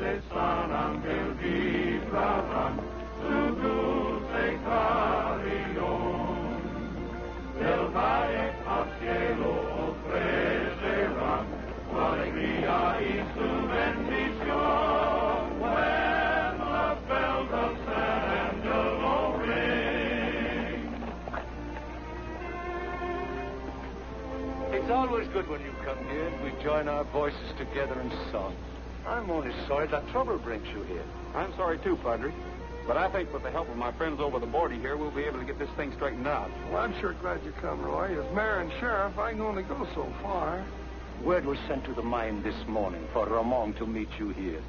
de San Angelo vibraban su dulce carillón. Del valle al cielo ofrecerán su alegría y su bendición. When the bells of San Angelo ring. It's always good when you come here and we join our voices together in song. I'm only sorry that trouble brings you here. I'm sorry too, Padre. But I think with the help of my friends over the border here, we'll be able to get this thing straightened out. Well, I'm sure glad you come, Roy. As mayor and sheriff, I can only go so far. Word was sent to the mine this morning for Ramon to meet you here.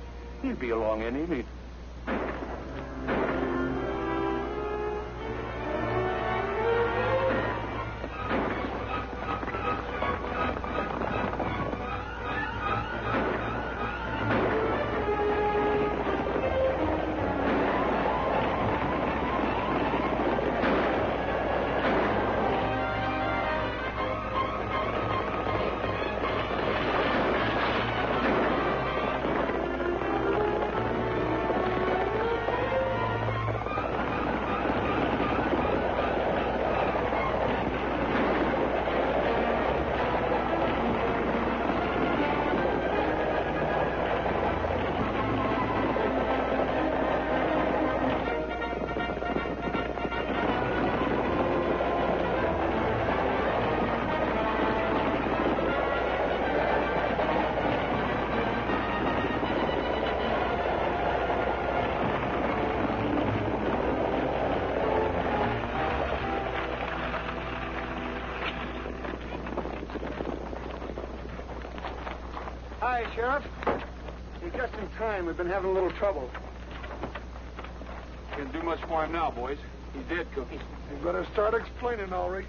He'll be along any minute. Hi, Sheriff. You're just in time. We've been having a little trouble. Can't do much for him now, boys. He's dead, Cookie. You better start explaining, Ulrich.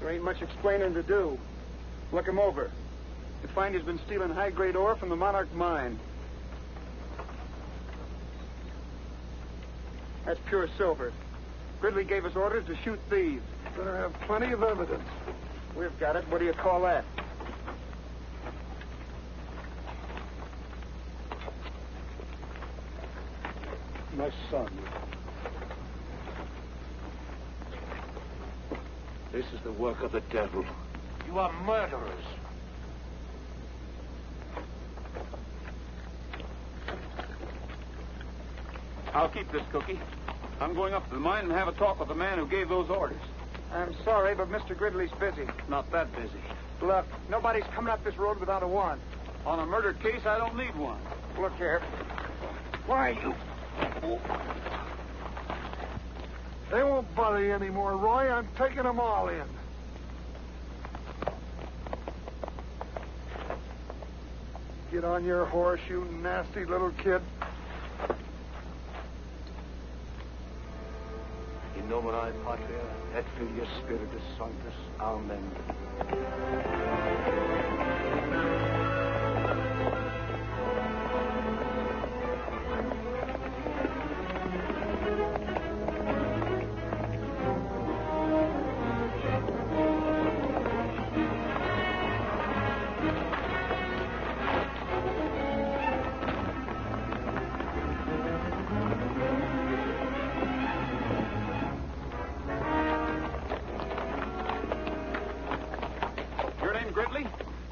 There ain't much explaining to do. Look him over. You find he's been stealing high-grade ore from the Monarch mine. That's pure silver. Gridley gave us orders to shoot thieves. Better have plenty of evidence. We've got it. What do you call that? My son. This is the work of the devil. You are murderers. I'll keep this, Cookie. I'm going up to the mine and have a talk with the man who gave those orders. I'm sorry, but Mr. Gridley's busy. Not that busy. Look, nobody's coming up this road without a warrant. On a murder case, I don't need one. Look here. Why, you... They won't bother you anymore, Roy. I'm taking them all in. Get on your horse, you nasty little kid. In nomine Patria, et Filii Spiritus Sanctus. Amen.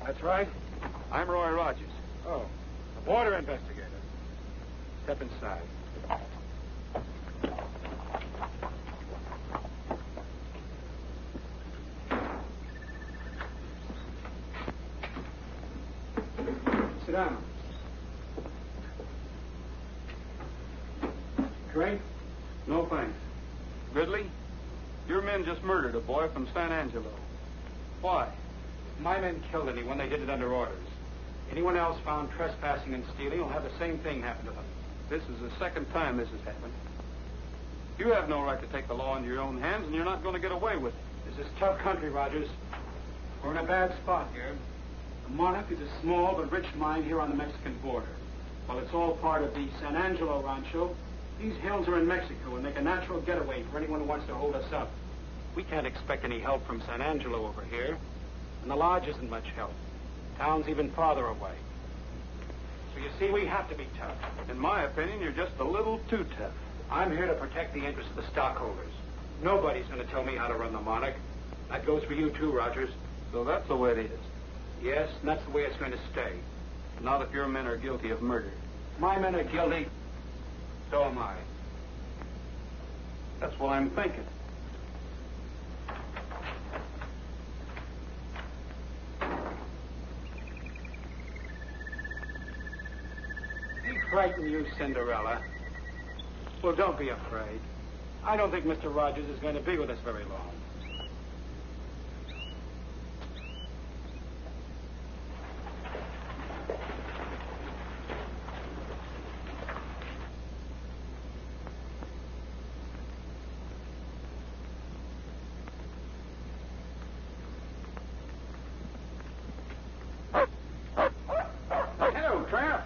That's right. I'm Roy Rogers. Oh, a border investigator. Step inside. Sit down. Drink? No thanks. Gridley, your men just murdered a boy from San Angelo. Why? My men killed anyone. They did it under orders. Anyone else found trespassing and stealing will have the same thing happen to them. This is the second time this has happened. You have no right to take the law into your own hands, and you're not going to get away with it. This is tough country, Rogers. We're in a bad spot here. The Monarch is a small but rich mine here on the Mexican border. While it's all part of the San Angelo rancho, these hills are in Mexico and make a natural getaway for anyone who wants to hold us up. We can't expect any help from San Angelo over here. And the lodge isn't much help. Town's even farther away. So you see, we have to be tough. In my opinion, you're just a little too tough. I'm here to protect the interests of the stockholders. Nobody's going to tell me how to run the Monarch. That goes for you, too, Rogers. So that's the way it is. Yes, and that's the way it's going to stay. Not if your men are guilty of murder. My men are guilty. So am I. That's what I'm thinking. He frightened you, Cinderella. Well, don't be afraid. I don't think Mr. Rogers is going to be with us very long. Hello, Tramp.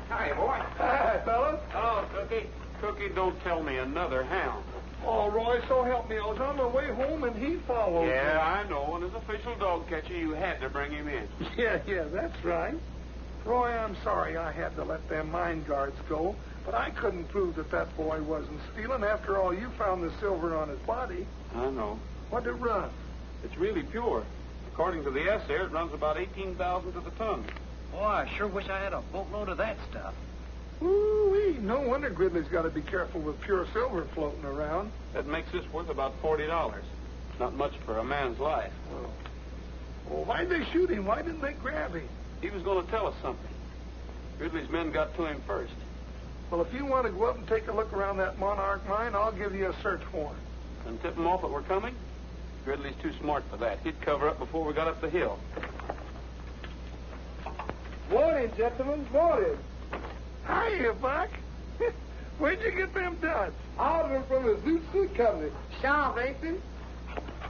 Hi, boy. Hi, fellas. Hello, Cookie. Cookie, don't tell me another hound. Oh, Roy, so help me. I was on my way home and he followed me. Yeah, I know. And as official dog catcher, you had to bring him in. Yeah, that's right. Roy, I'm sorry I had to let them mine guards go, but I couldn't prove that boy wasn't stealing. After all, you found the silver on his body. I know. What'd it run? It's really pure. According to the essay, it runs about 18,000 to the ton. Boy, I sure wish I had a boatload of that stuff. Ooh-wee. No wonder Gridley's got to be careful with pure silver floating around. That makes this worth about $40. Not much for a man's life. Well, why'd they shoot him? Why didn't they grab him? He was going to tell us something. Gridley's men got to him first. Well, if you want to go up and take a look around that Monarch mine, I'll give you a search warrant. And tip him off that we're coming? Gridley's too smart for that. He'd cover up before we got up the hill. Morning, gentlemen. Morning. Hiya, Buck. Where'd you get them duds? Ordered from the Zoot Suit Company. Sharp, ain't they?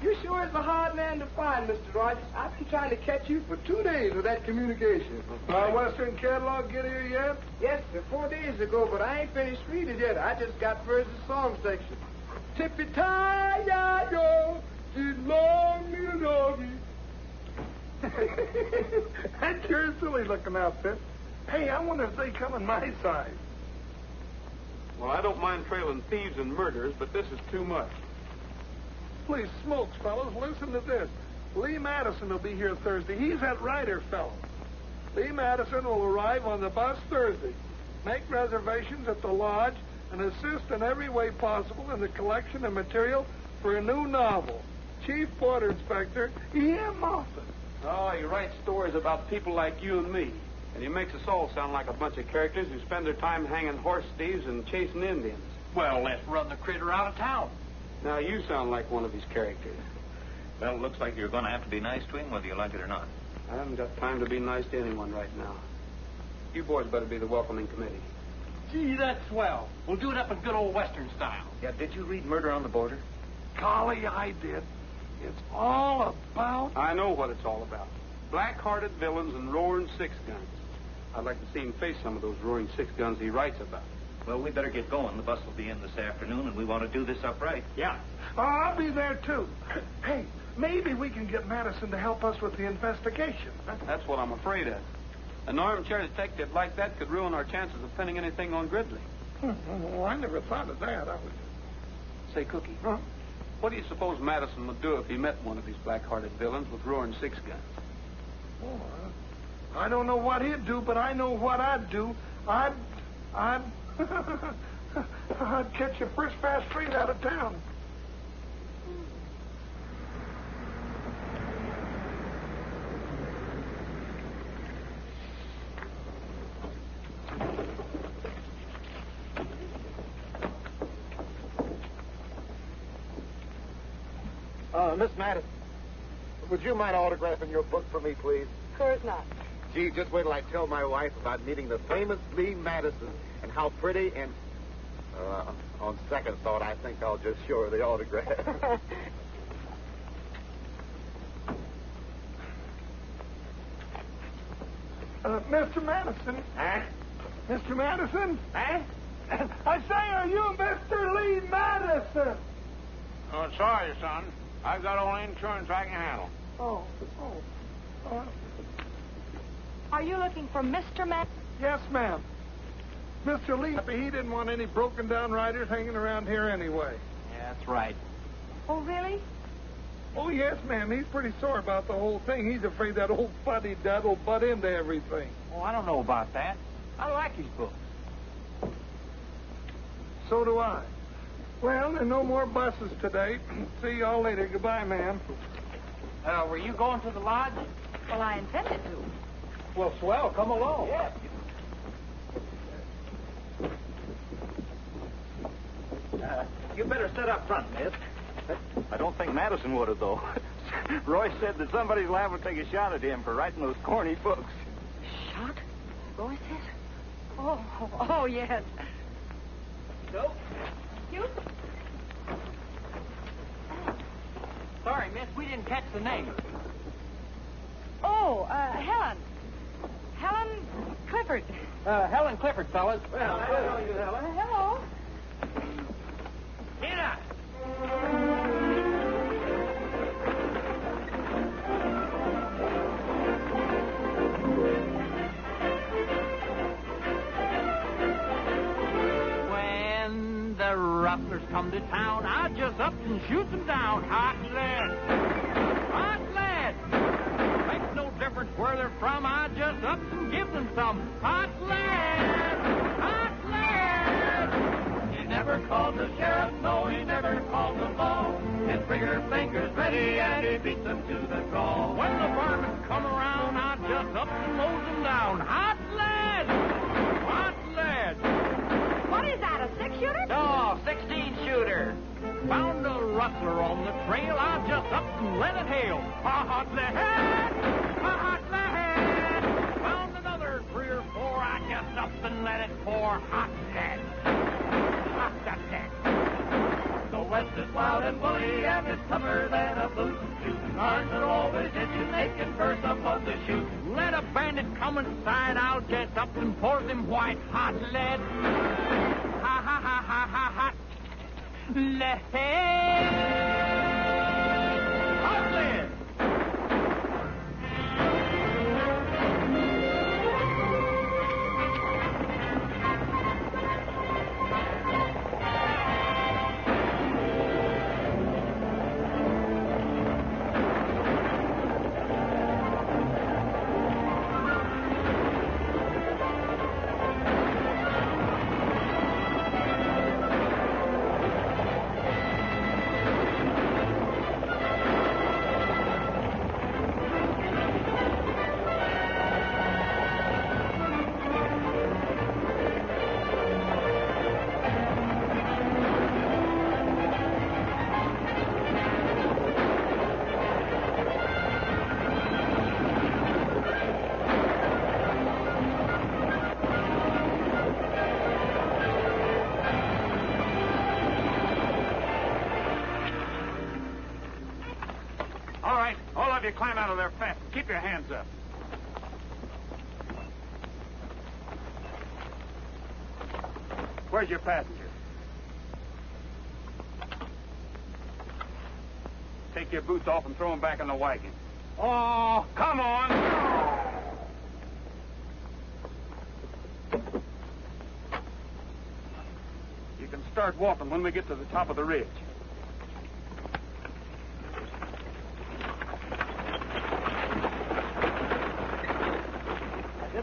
You sure is a hard man to find, Mr. Rogers. I've been trying to catch you for 2 days with that communication. My Western catalog get here yet? Yes, sir, 4 days ago, but I ain't finished reading it yet. I just got first the song section. Tippy-tie-ya-yo, did long little doggy. That sure is silly looking outfit. Hey, I wonder if they come in my size. Well, I don't mind trailing thieves and murderers, but this is too much. Please, smokes, fellas, listen to this. Lee Madison will be here Thursday. He's that writer fellow. Lee Madison will arrive on the bus Thursday. Make reservations at the lodge and assist in every way possible in the collection of material for a new novel. Chief Border Inspector E.M. Moffat. Oh, he writes stories about people like you and me. And he makes us all sound like a bunch of characters who spend their time hanging horse thieves and chasing Indians. Well, let's run the critter out of town. Now, you sound like one of his characters. Well, it looks like you're going to have to be nice to him, whether you like it or not. I haven't got time to be nice to anyone right now. You boys better be the welcoming committee. Gee, that's swell. We'll do it up in good old Western style. Yeah, did you read Murder on the Border? Golly, I did. It's all about... I know what it's all about. Black-hearted villains and roaring six guns. I'd like to see him face some of those roaring six guns he writes about. Well, we better get going. The bus will be in this afternoon, and we want to do this up right. Yeah. Oh, I'll be there, too. Hey, maybe we can get Madison to help us with the investigation. Huh? That's what I'm afraid of. An armchair detective like that could ruin our chances of pinning anything on Gridley. Well, I never thought of that. Say, Cookie, Huh? what do you suppose Madison would do if he met one of these black-hearted villains with roaring six guns? Oh, I don't know what he'd do, but I know what I'd do. I'd catch you first fast train out of town. Miss Madison, would you mind autographing your book for me, please? Of course not. Gee, just wait till I tell my wife about meeting the famous Lee Madison and how pretty and... on second thought, I think I'll just show her the autograph. Mr. Madison. Huh? Mr. Madison? Huh? I say, are you Mr. Lee Madison? Oh, sorry, son. I've got all the insurance I can handle. Oh. Are you looking for Mr. Matt? Yes, ma'am. Mr. Lee, he didn't want any broken-down riders hanging around here anyway. Yeah, that's right. Oh, really? Oh, yes, ma'am. He's pretty sore about the whole thing. He's afraid that old fuddy-dud will butt into everything. Oh, I don't know about that. I like his books. So do I. Well, there are no more buses today. See y'all later. Goodbye, ma'am. Were you going to the lodge? Well, I intended to. Well, swell. Come along. Yeah. You better sit up front, miss. I don't think Madison would have, though. Roy said that somebody's liable to take a shot at him for writing those corny books. Shot? Roy says? Oh, yes. Go. You? Sorry, miss. We didn't catch the name. Oh, Helen. Helen Clifford. Helen Clifford, fellas. Well, hello, you Helen. Hello. Get up. When the rustlers come to town, I just up and shoot them down. Hot lead. Hot lead. Makes no difference where they're from. I just up and give them some hot lead. Hot lead. He never called the sheriff, no, he never called the law. His trigger finger's ready and he beats them to the draw. When the varmints come around, I just up and load them down. Hot lead! Hot lead! What is that, a six-shooter? No, 16-shooter. Found a rustler on the trail, I just up and let it hail. Hot lead! Hot lead! Found another 3 or 4, I just up and let it pour. Hot lead! Hot lead! The West is wild and woolly and it's tougher than a boot. Shooting hearts are always itching, they can burst up on the shoot. Let a bandit come inside, I'll get up and pour them white hot lead. Ha ha ha ha ha hot lead. Hot lead. Climb out of there fast. Keep your hands up. Where's your passenger? Take your boots off and throw them back in the wagon. Oh, come on! You can start walking when we get to the top of the ridge.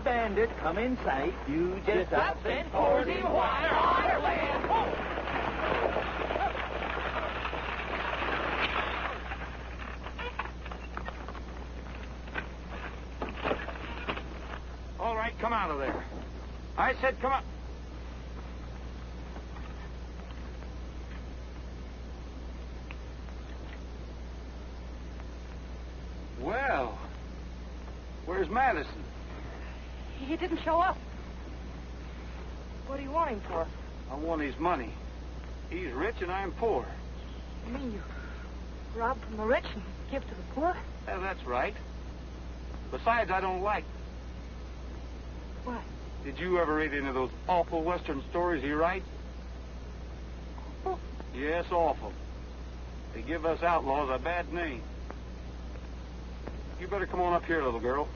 Bandit, come in sight. You just up and pour the water on her land. All right, come out of there. I said come out. Well, where's Madison? He didn't show up. What do you want him for? I want his money. He's rich and I'm poor. You mean you rob from the rich and give to the poor? Yeah, that's right. Besides, I don't like. What? Did you ever read any of those awful Western stories he writes? Oh. Yes, awful. They give us outlaws a bad name. You better come on up here, little girl.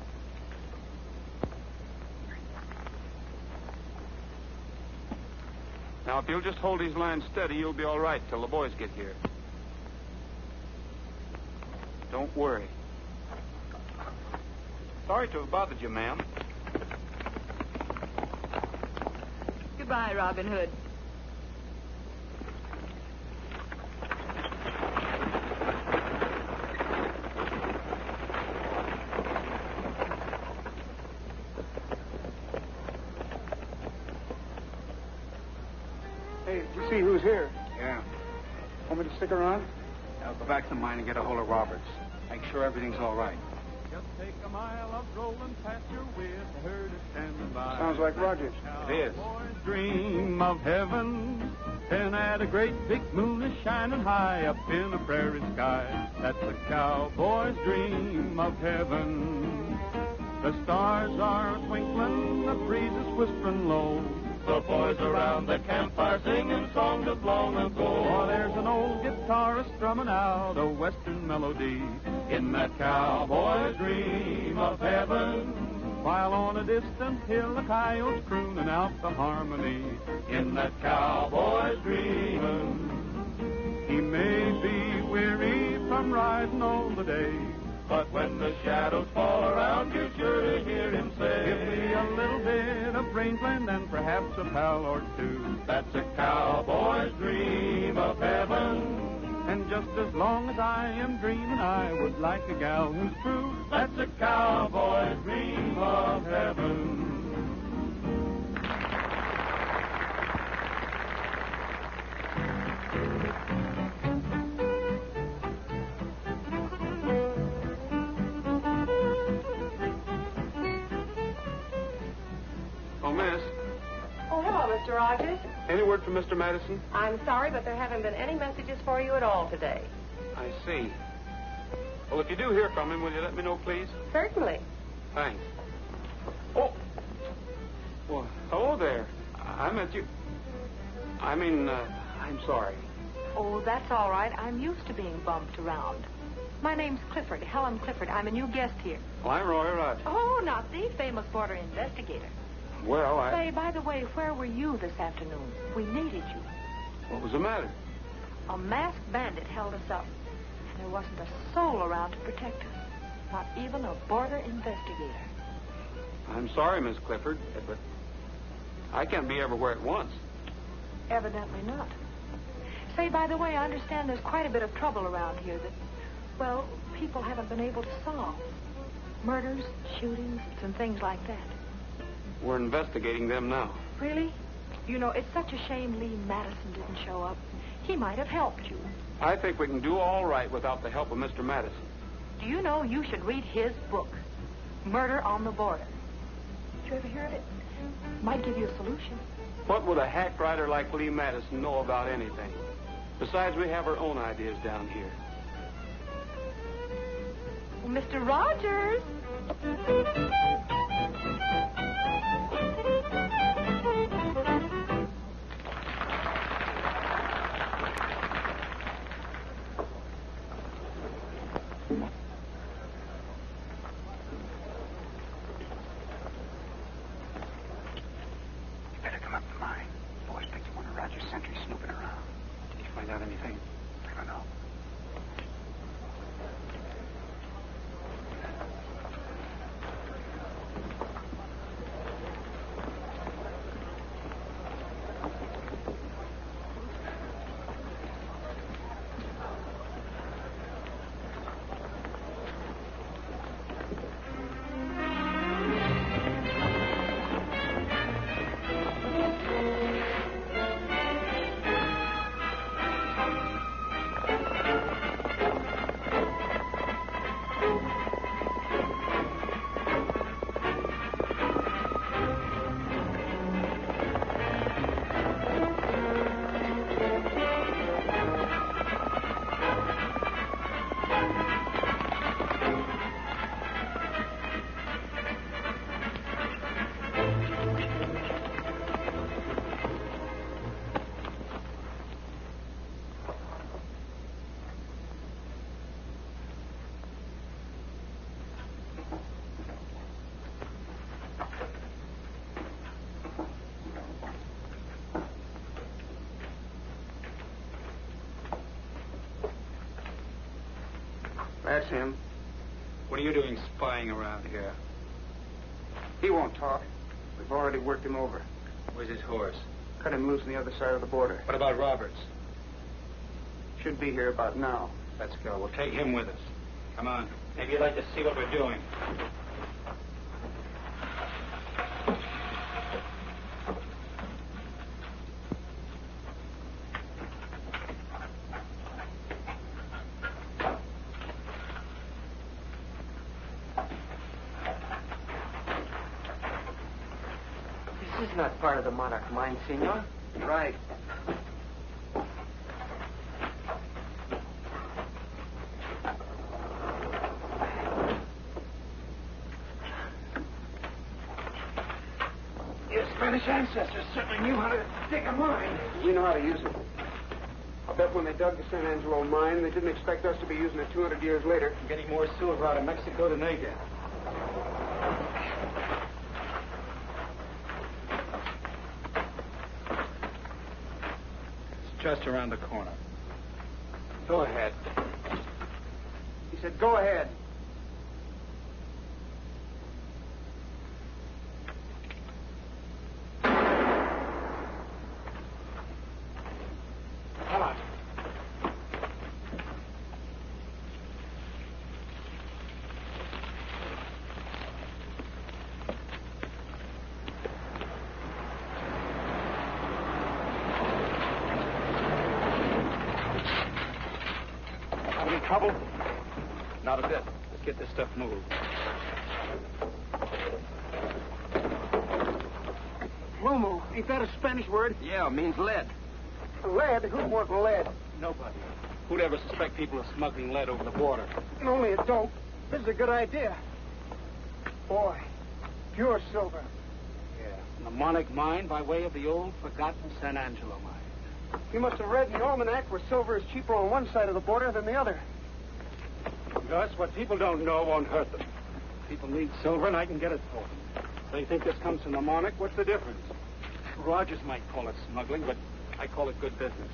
Now, if you'll just hold these lines steady, you'll be all right till the boys get here. Don't worry. Sorry to have bothered you, ma'am. Goodbye, Robin Hood. Hey, did you see who's here? Yeah. Want me to stick around? I'll go back to mine and get a hold of Roberts. Make sure everything's all right. Just take a mile of rolling pasture with the herd standing by. Sounds like Rogers. It is. Cowboys dream of heaven, and at a great big moon is shining high up in the prairie sky. That's a cowboy's dream of heaven. The stars are twinkling, the breeze is whispering low. The boys around the campfire singing songs of long ago. Oh, there's an old guitarist strumming out a western melody in that cowboy's dream of heaven. While on a distant hill the coyotes crooning out the harmony in that cowboy's dreaming. He may be weary from riding all the day, but when the shadows fall around, you're sure to hear him say, give me a little bit of rangeland and perhaps a pal or two. That's a cowboy's dream of heaven. And just as long as I am dreaming, I would like a gal who's true. That's a cowboy's dream of heaven. Oh, miss. Oh, hello, Mr. Rogers. Any word from Mr. Madison? I'm sorry, but there haven't been any messages for you at all today. I see. Well, if you do hear from him, will you let me know, please? Certainly. Thanks. Oh. Well, hello there. I meant you. I'm sorry. Oh, that's all right. I'm used to being bumped around. My name's Clifford, Helen Clifford. I'm a new guest here. Well, I'm Roy Rogers. Oh, not the famous border investigator. Well, Say, by the way, where were you this afternoon? We needed you. What was the matter? A masked bandit held us up. And there wasn't a soul around to protect us. Not even a border investigator. I'm sorry, Miss Clifford, but I can't be everywhere at once. Evidently not. Say, by the way, I understand there's quite a bit of trouble around here that, well, people haven't been able to solve. Murders, shootings, and things like that. We're investigating them now. Really? You know, it's such a shame Lee Madison didn't show up. He might have helped you. I think we can do all right without the help of Mr. Madison. Do you know you should read his book, Murder on the Border? Did you ever hear of it? Might give you a solution. What would a hack writer like Lee Madison know about anything? Besides, we have our own ideas down here. Well, Mr. Rogers! That's him. What are you doing spying around here? He won't talk. We've already worked him over. Where's his horse? Cut him loose on the other side of the border. What about Roberts? Should be here about now. Let's go. We'll take him with us. Come on. Maybe you'd like to see what we're doing. This is not part of the Monarch mine, senor. Right. Your Spanish ancestors certainly knew how to dig a mine. We know how to use it. I'll bet when they dug the San Angelo mine, they didn't expect us to be using it 200 years later. I'm getting more silver out of Mexico than they get. It's just around the corner. Go ahead. He said, go ahead. Come on. Having trouble? Not a bit. Let's get this stuff moved. Mumu, ain't that a Spanish word? Yeah, it means lead. Lead? Who wants lead? Nobody. Who'd ever suspect people of smuggling lead over the border? Only it don't. This is a good idea. Boy, pure silver. Yeah. From the Monarch mine by way of the old, forgotten San Angelo mine. You must have read in the almanac where silver is cheaper on one side of the border than the other. Gus, what people don't know won't hurt them. People need silver, and I can get it for them. They think this comes from the Monarch. What's the difference? Rogers might call it smuggling, but I call it good business.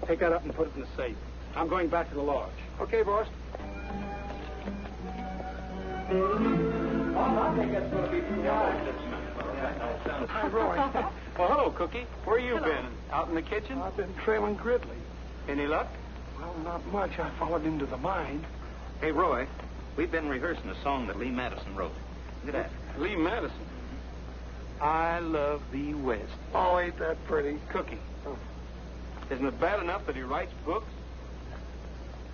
Take that up and put it in the safe. I'm going back to the lodge. Okay, boss. I think that's going to be too high. Hi, Roy. Well, hello, Cookie. Where you been? Out in the kitchen? I've been trailing Gridley. Any luck? Well, not much. I followed him to the mine. Hey, Roy, we've been rehearsing a song that Lee Madison wrote. Look at that. Lee Madison. I love thee West. Oh, ain't that pretty? Cookie. Isn't it bad enough that he writes books?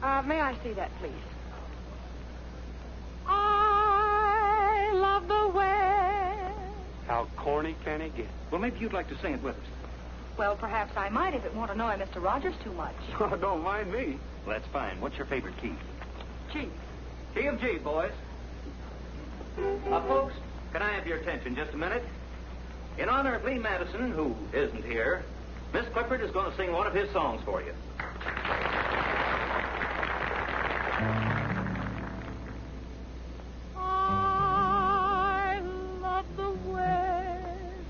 May I see that, please? I love the West. How corny can he get? Well, maybe you'd like to sing it with us. Well, perhaps I might if it won't annoy Mr. Rogers too much. Oh, don't mind me. Well, that's fine. What's your favorite key? Gee. Key of G, boys. Folks, can I have your attention just a minute? In honor of Lee Madison, who isn't here, Miss Clifford is going to sing one of his songs for you. I love the West,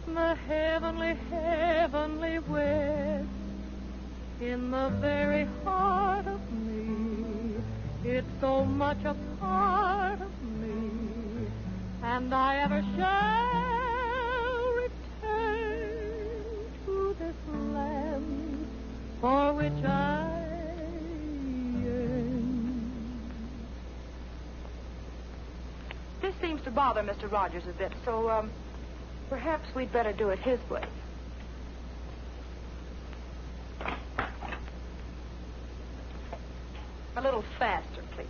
the heavenly, heavenly West, in the very heart of me. It's so much a part of me, and I ever shall return to this land for which I yearn. This seems to bother Mr. Rogers a bit, so, perhaps we'd better do it his way. A little faster, please.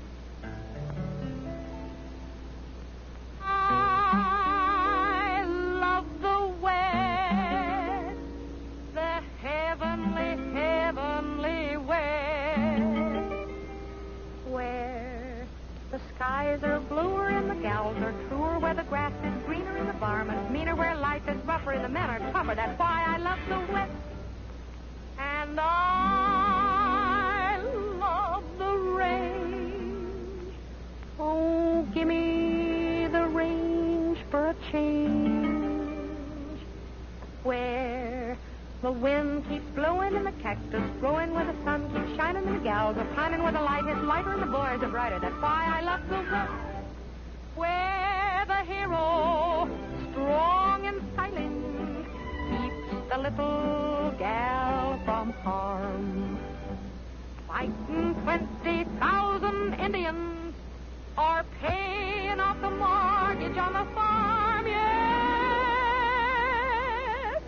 I love the West, the heavenly, heavenly West, where the skies are bluer and the gals are truer, where the grass is greener and the varmints meaner, where life is rougher and the men are tougher. That's why I love the West. And I love the range. Oh, give me the range for a change, where the wind keeps blowing shining in the cactus, growing where the sun keeps shining in the gals, are pining where the light is lighter and the boys are brighter. That's why I love the west, where the hero, strong and silent, keeps the little gal from harm. Fighting 20,000 Indians, or paying off the mortgage on the farm. Yes,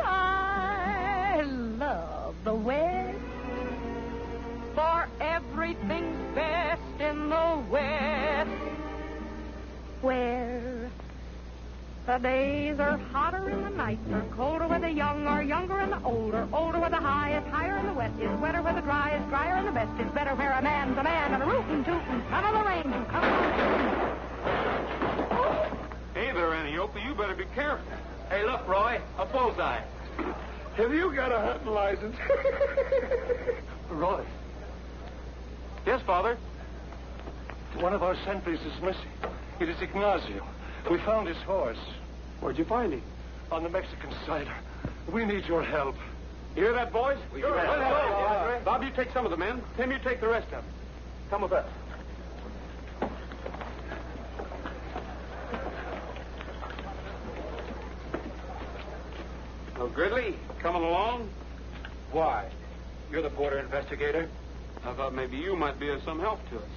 I love the West, for everything's best in the West, where the days are hotter and the nights are colder, where the young are younger and the older, older where the high is higher and the west is wetter, where the dry is drier and the best is better, where a man's a man and a rootin' tootin' son of the range who comes on. Hey there, Antiope. You better be careful. Hey, look, Roy, a bullseye. Have you got a hunting license? Roy, Yes, Father. one of our sentries is missing. It is Ignacio. We found his horse Where'd you find him? on the Mexican side. We need your help. You hear that, boys? Sure. Let's go. Bob, you take some of the men. Tim, you take the rest of them. Come with us. Well, Gridley, coming along? Why? You're the border investigator? I thought maybe you might be of some help to us.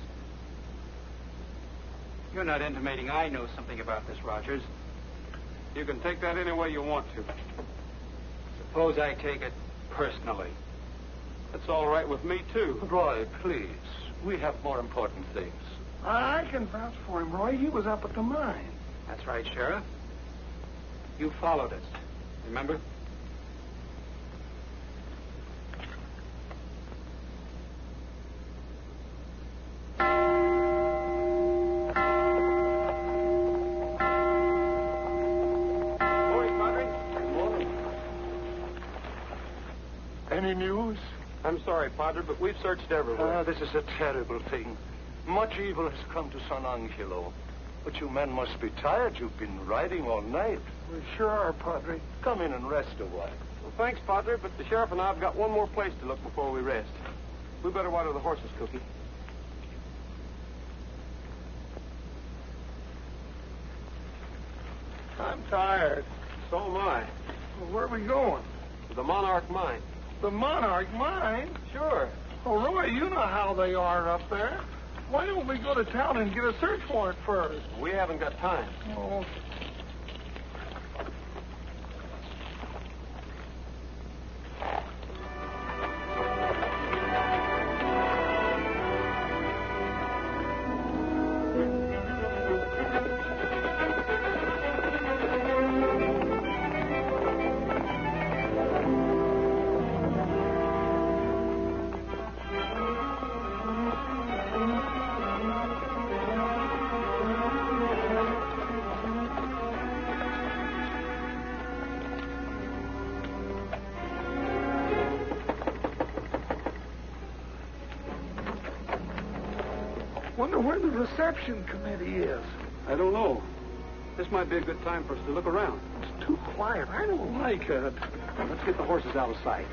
You're not intimating I know something about this, Rogers. You can take that any way you want to. Suppose I take it personally. That's all right with me, too. Roy, please. We have more important things. I can vouch for him, Roy. He was up at the mine. That's right, Sheriff. You followed us. Remember? Any news? I'm sorry, Padre, but we've searched everywhere. This is a terrible thing. Much evil has come to San Angelo. But you men must be tired. You've been riding all night. We sure are, Padre. Come in and rest a while. Well, thanks, Padre, but the sheriff and I have got one more place to look before we rest. We better water the horses, Cookie. I'm tired. So am I. Well, where are we going? To the Monarch Mine. The Monarch Mine? Sure. Oh, Roy, you know how they are up there. Why don't we go to town and get a search warrant first? We haven't got time. Oh. Wonder where the reception committee is. I don't know. This might be a good time for us to look around. It's too quiet. I don't like it. Let's get the horses out of sight.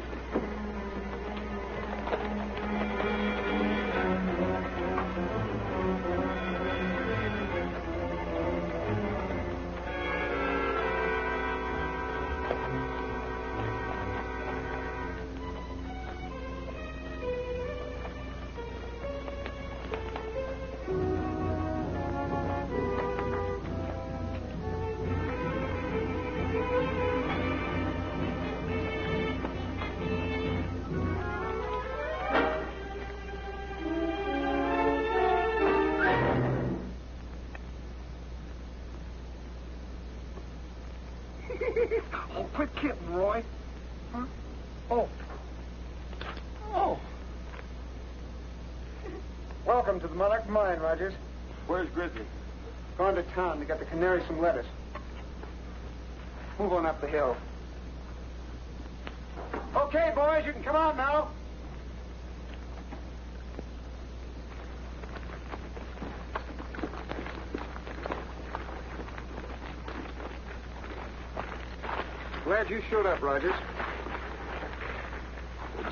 Oh, quit kidding, Roy. Huh? Oh. Oh. Welcome to the Monarch Mine, Rogers. Where's Gridley? Gone to town to get the canary some lettuce. Move on up the hill. Okay, boys, you can come out now. Glad you showed up, Rogers.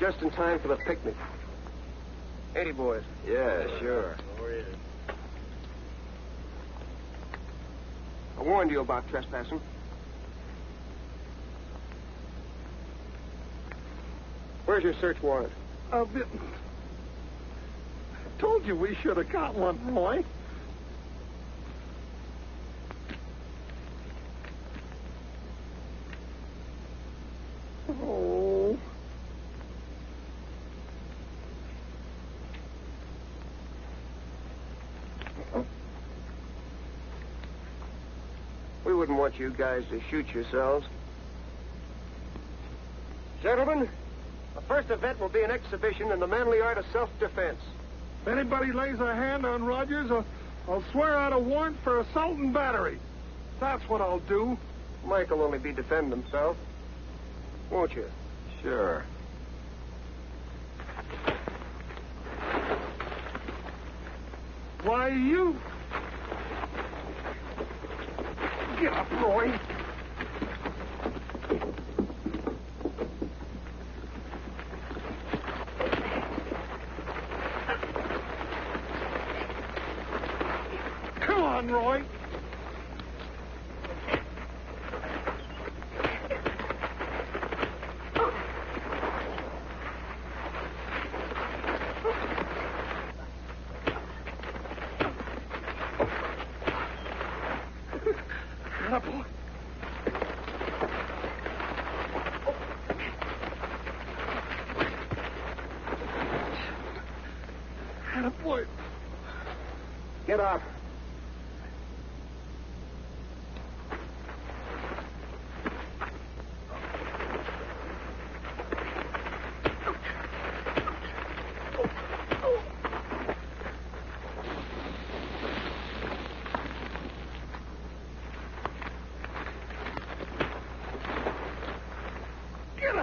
just in time for the picnic. 80, boys. Yeah, sure. I warned you about trespassing. Where's your search warrant? Told you we should have got one, Roy. Oh. We wouldn't want you guys to shoot yourselves. Gentlemen, the first event will be an exhibition in the manly art of self-defense. If anybody lays a hand on Rogers, I'll swear out a warrant for assault and battery. That's what I'll do. Mike will only be defending himself. Won't you? Sure. Why, you... Get up, Roy. Come on, Roy. Boy. Get up. Get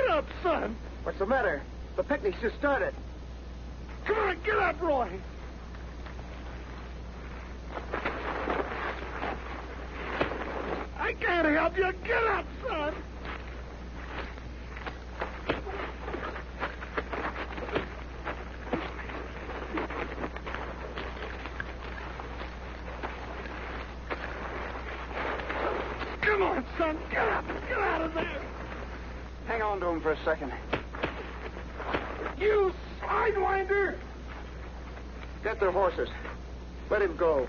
up, son. What's the matter? The picnic's just started. Come on, get up, Roy. I can't help you. Get up, son. Come on, son. Get up. Get out of there. Hang on to him for a second. You sidewinder! Get their horses. Let him go.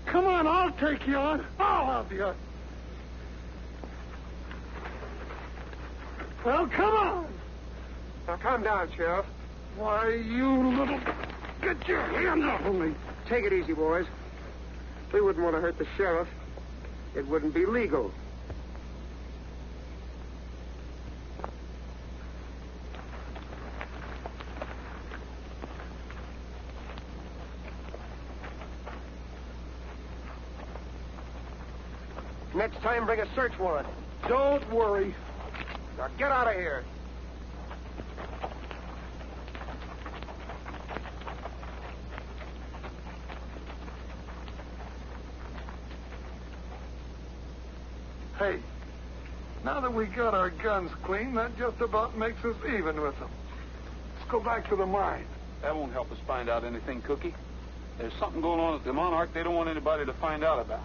Come on, I'll take you on. I'll have you. Well, come on. Now, calm down, Sheriff. Why, you little... Get your hand off of me. Take it easy, boys. We wouldn't want to hurt the sheriff. It wouldn't be legal. Next time, bring a search warrant. Don't worry. Now, get out of here. Hey, now that we got our guns clean, that just about makes us even with them. Let's go back to the mine. That won't help us find out anything, Cookie. There's something going on at the Monarch they don't want anybody to find out about.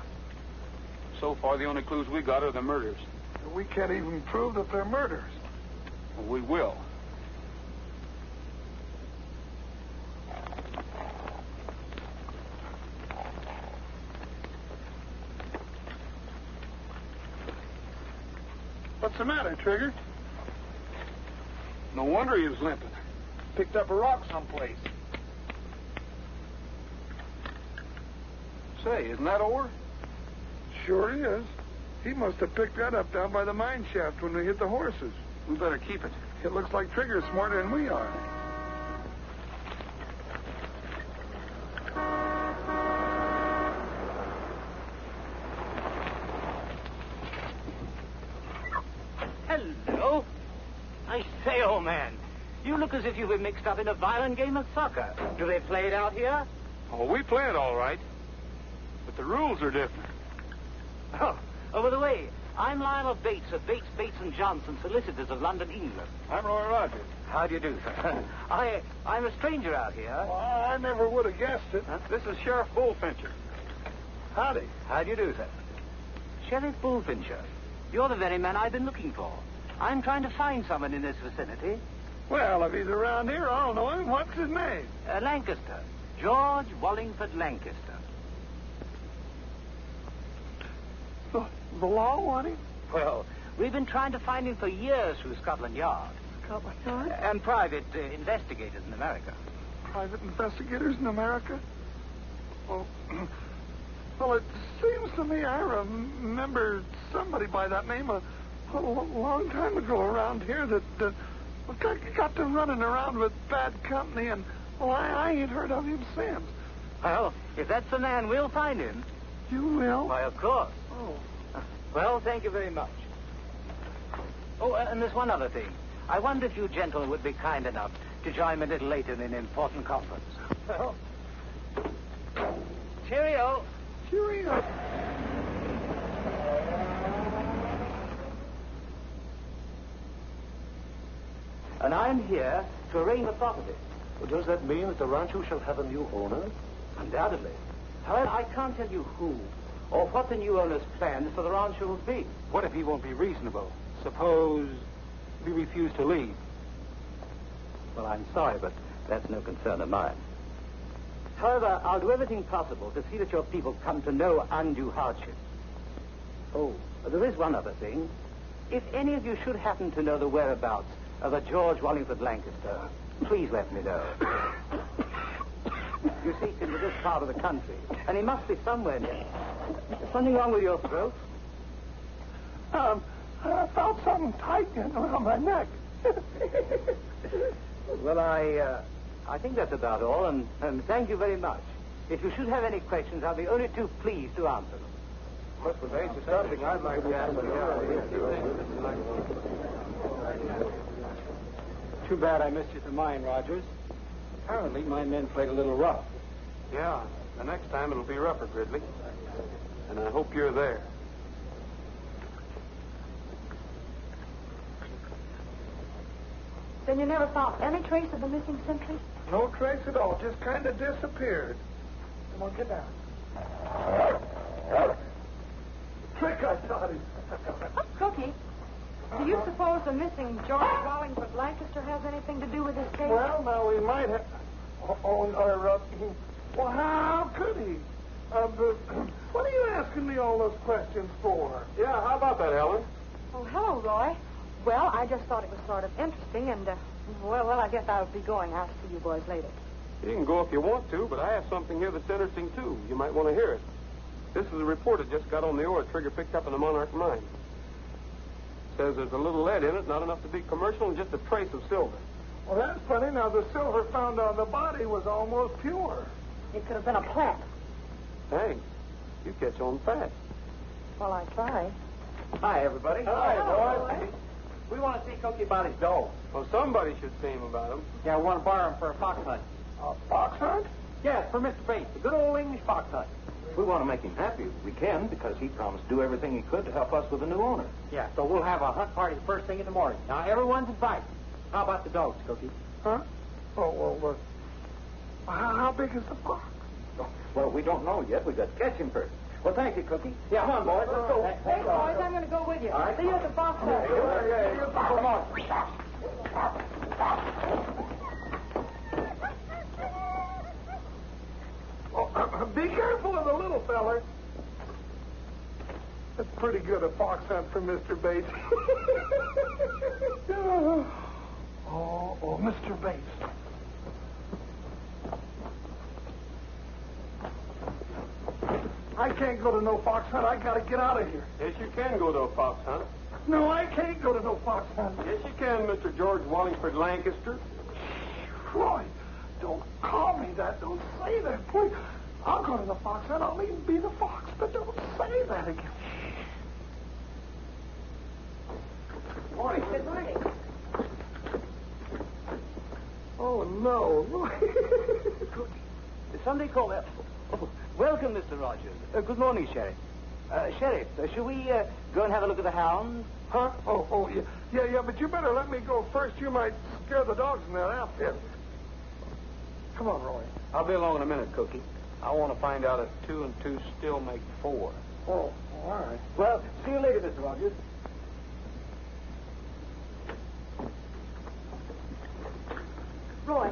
So far, the only clues we got are the murders. We can't even prove that they're murders. Well, we will. What's the matter, Trigger? No wonder he was limping. Picked up a rock someplace. Say, isn't that ore? Sure is. He must have picked that up down by the mine shaft when we hit the horses. We better keep it. It looks like Trigger's smarter than we are. Hello. I say, old man, You look as if you were mixed up in a violent game of soccer. Do they play it out here? Oh, we play it all right. But the rules are different. Oh, by the way, I'm Lionel Bates of Bates, Bates & Johnson, solicitors of London, England. I'm Roy Rogers. How do you do, sir? I'm a stranger out here. Well, I never would have guessed it. This is Sheriff Bullfincher. Howdy. How do you do, sir? Sheriff Bullfincher. You're the very man I've been looking for. I'm trying to find someone in this vicinity. Well, if he's around here, I'll know him. What's his name? Lancaster. George Wallingford Lancaster. The law want him? Well, we've been trying to find him for years through Scotland Yard. Scotland Yard? And private investigators in America. Private investigators in America? Well, well, it seems to me I remember somebody by that name a long time ago around here that got to running around with bad company, and well, I ain't heard of him since. Well, if that's the man, we'll find him. You will? Why, of course. Oh. Well, thank you very much. Oh, and there's one other thing. I wonder if you gentlemen would be kind enough to join me a little later in an important conference. Well, cheerio. Cheerio. And I'm here to arraign the property. Well, does that mean that the rancho shall have a new owner? Undoubtedly. However, I can't tell you who or what the new owner's plans for the rancho will be. What if he won't be reasonable? Suppose we refuse to leave. Well, I'm sorry, but that's no concern of mine. However, I'll do everything possible to see that your people come to no undue hardship. Oh, there is one other thing. If any of you should happen to know the whereabouts of a George Wallingford Lancaster, please let me know. You see, he's in this part of the country, and he must be somewhere near. Something wrong with your throat? I felt something tight getting around my neck. Well, I think that's about all, and thank you very much. If you should have any questions, I'll be only too pleased to answer them. Mr. Bates, it's something I'd like to ask you. Too bad I missed you to mine, Rogers. Apparently, my men played a little rough. Yeah, the next time it'll be rougher, Gridley. And I hope you're there. Then you never found any trace of the missing sentry? No trace at all. Just kind of disappeared. Come on, get down. Trick, I thought him. Cookie, do you suppose the missing George Wallingford Lancaster has anything to do with this case? Well, now we might have... well, how could he? What are you asking me all those questions for? Yeah, how about that, Helen? Oh, hello, Roy. Well, I just thought it was sort of interesting, and, well, I guess I'll be going. I'll see you boys later. You can go if you want to, but I have something here that's interesting, too. You might want to hear it. This is a report that just got on the ore Trigger picked up in the Monarch mine. Says there's a little lead in it, not enough to be commercial, and just a trace of silver. Well, that's funny. Now, the silver found on the body was almost pure. It could have been a plant. Thanks. You catch on fast. Well, I tried. Hi, everybody. Hi, boy. We want to see Cookie about his dough. Well, somebody should see him about him. Yeah, we want to borrow him for a fox hunt. A fox hunt? Yes, for Mr. Bates, a good old English fox hunt. We want to make him happy if we can, because he promised to do everything he could to help us with the new owner. Yeah, so we'll have a hunt party first thing in the morning. Now, everyone's invited. How about the dogs, Cookie? Huh? Oh, well, how big is the fox? Well, we don't know yet. We've got to catch him first. Well, thank you, Cookie. Yeah. Come on, boys. Let's go. Hey, boys, I'm going to go with you. All right. See you at the fox hunt. Come on. Oh, be careful of the little feller. That's pretty good a fox hunt for Mr. Bates. oh, Mr. Bates. I can't go to no fox hunt. I gotta get out of here. Yes, you can go to a fox hunt. No, I can't go to no fox hunt. Yes, you can, Mr. George Wallingford Lancaster. Roy, don't call me that. Don't say that, please. I'll go to the fox hunt. I'll even be the fox, but don't say that again. Morning. Good morning. Oh, no. Somebody call that. Oh, welcome, Mr. Rogers. Good morning, Sheriff. Sheriff, should we go and have a look at the hound? Huh? Oh, yeah. Yeah, but you better let me go first. You might scare the dogs in that outfit. Come on, Roy. I'll be along in a minute, Cookie. I want to find out if 2 and 2 still make 4. Oh, all right. Well, see you later, Mr. Rogers. Roy.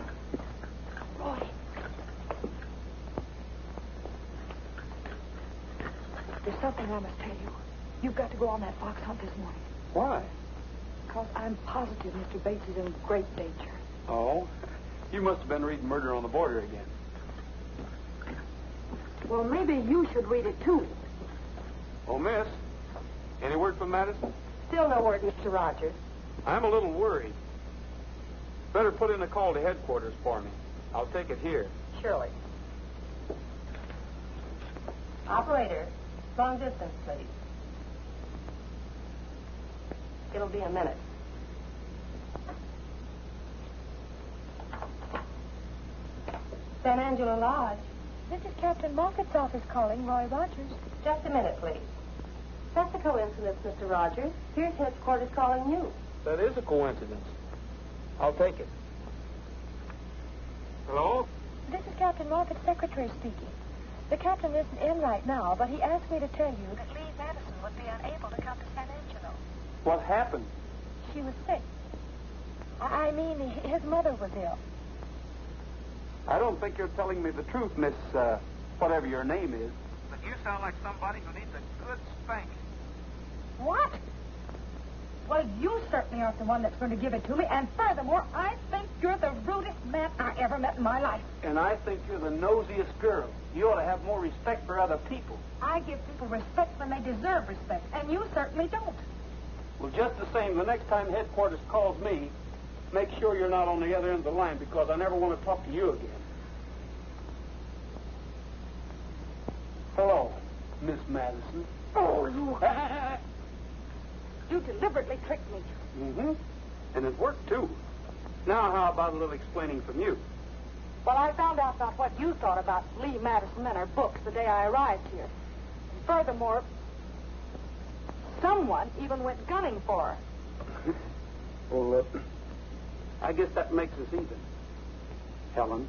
There's something I must tell you. You've got to go on that fox hunt this morning. Why? Because I'm positive Mr. Bates is in great danger. Oh? You must have been reading Murder on the Border again. Well, maybe you should read it, too. Oh, miss. Any word from Madison? Still no word, Mr. Rogers. I'm a little worried. Better put in a call to headquarters for me. I'll take it here. Surely. Operator, long distance, please. It'll be a minute. San Angelo Lodge. This is Captain Moffat's office calling, Roy Rogers. Just a minute, please. That's a coincidence, Mr. Rogers. Here's headquarters calling you. That is a coincidence. I'll take it. Hello? This is Captain Moffat's secretary speaking. The captain isn't in right now, but he asked me to tell you that Lee Madison would be unable to come to San Angelo. What happened? She was sick. I mean, his mother was ill. I don't think you're telling me the truth, Miss, whatever your name is. But you sound like somebody who needs a good spanking. What? Well, you certainly aren't the one that's going to give it to me, and furthermore, I think you're the rudest man I ever met in my life. And I think you're the nosiest girl. You ought to have more respect for other people. I give people respect when they deserve respect, and you certainly don't. Well, just the same, the next time headquarters calls me, make sure you're not on the other end of the line, because I never want to talk to you again. Hello, Miss Madison. Oh, you... You deliberately tricked me. Mm-hmm. And it worked, too. Now, how about a little explaining from you? Well, I found out about what you thought about Lee Madison and her books the day I arrived here. And furthermore, someone even went gunning for her. Well, I guess that makes us even. Helen?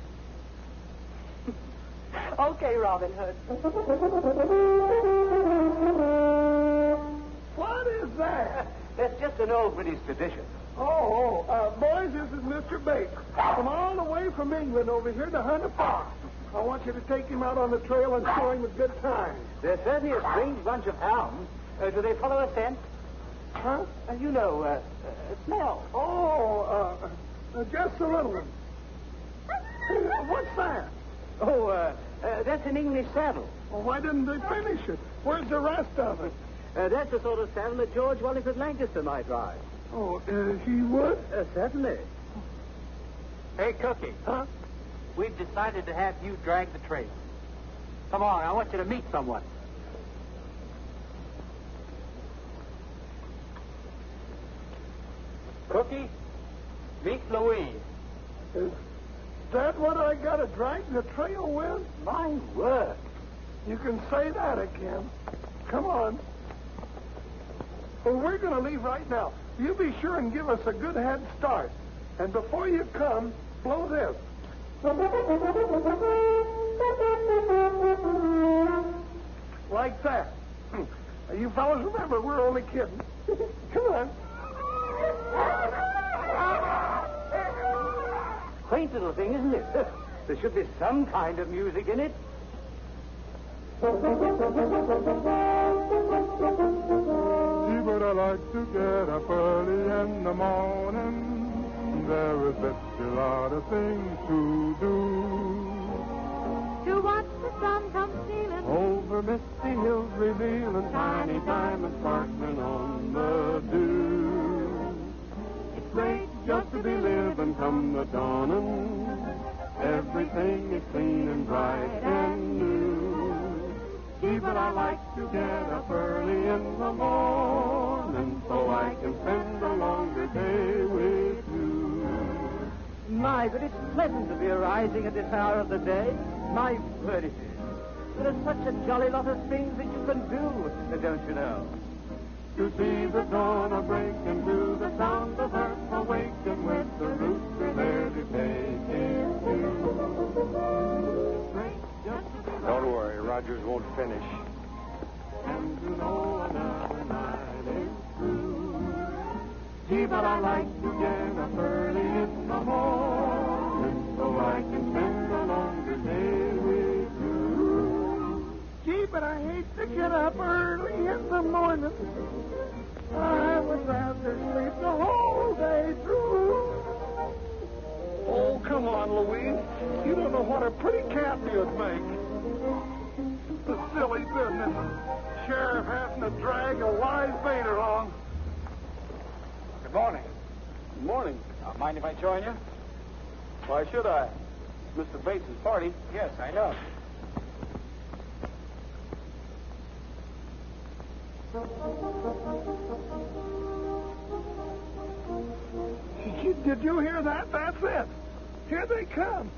Okay, Robin Hood. What is that? That's just an old British tradition. Boys, this is Mr. Bates. Come all the way from England over here to hunt a fox. I want you to take him out on the trail and show him a good time. They're certainly a strange bunch of hounds. Do they follow a scent? Huh? You know, smell. Just a little one. What's that? Oh, that's an English saddle. Well, why didn't they finish it? Where's the rest of it? That's the sort of saddle that George Wallingford Lancaster might ride. Oh, he would? Certainly. Hey, Cookie. Huh? We've decided to have you drag the trail. Come on, I want you to meet someone. Cookie, meet Louise. Is that what I got to drag the trail with? My word. You can say that again. Come on. Well, we're going to leave right now. You be sure and give us a good head start. And before you come, blow this. Like that. You fellas remember, we're only kidding. Come on. Quaint little thing, isn't it? There should be some kind of music in it. But I like to get up early in the morning. There is such a lot of things to do. To watch the sun come stealing Over misty hills revealing tiny diamonds sparkling on the dew. It's great just to be living come the dawning. Everything is clean and bright and new. Gee, but I like to get up early in the morning so I can spend a longer day with you. my, but it's pleasant to be arising at this hour of the day. My word, it is. There are such a jolly lot of things that you can do, don't you know? To see the dawn a break and to the sound of earth awaken with the rooster there to take him to. Don't worry, Rogers won't finish. And to know another night is through. Gee, but I like to get up early in the morning so I can spend a longer day with you. Gee, but I hate to get up early in the morning. I would rather sleep the whole day through. Oh, come on, Louise. You don't know what a pretty cat you'd make. The silly business. Sheriff having to drag a live bait along. Good morning. Good morning. Mind if I join you? Why should I? It's Mr. Bates' party. Yes, I know. Did you hear that? That's it. Here they come.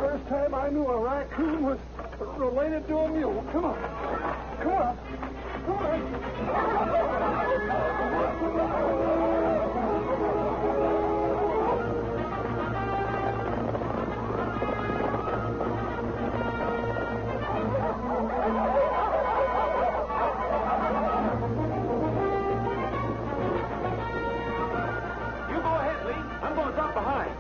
First time I knew a raccoon was related to a mule. Come on. Come on. Come on. You go ahead, Lee. I'm going to drop behind.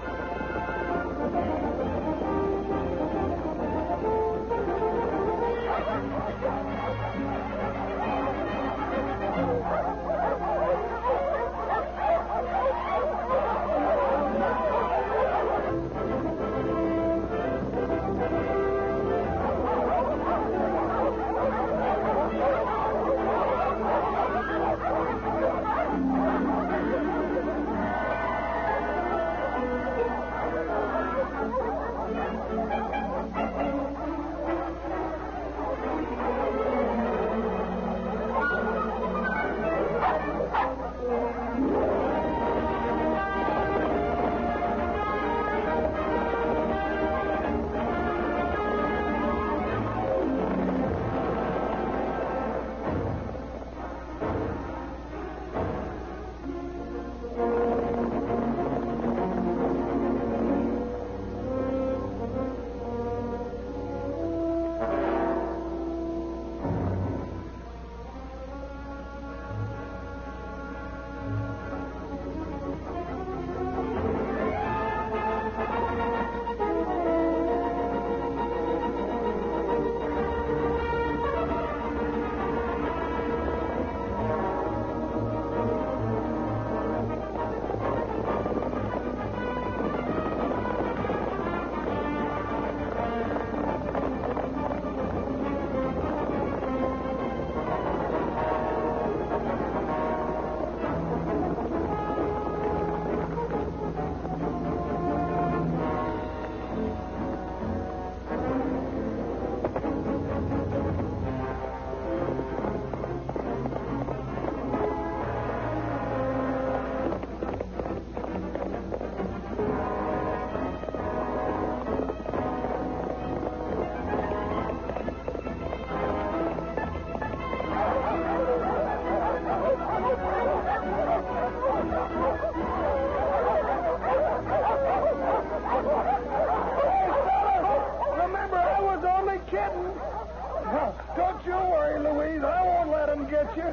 Don't you worry, Louise. I won't let him get you.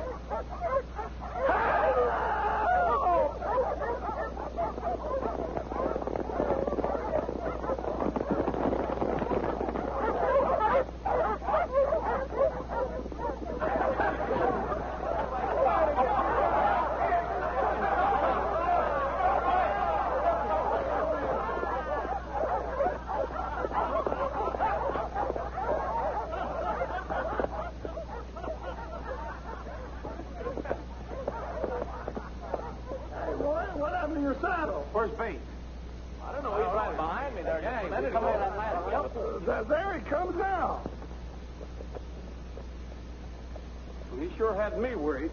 He sure had me worried.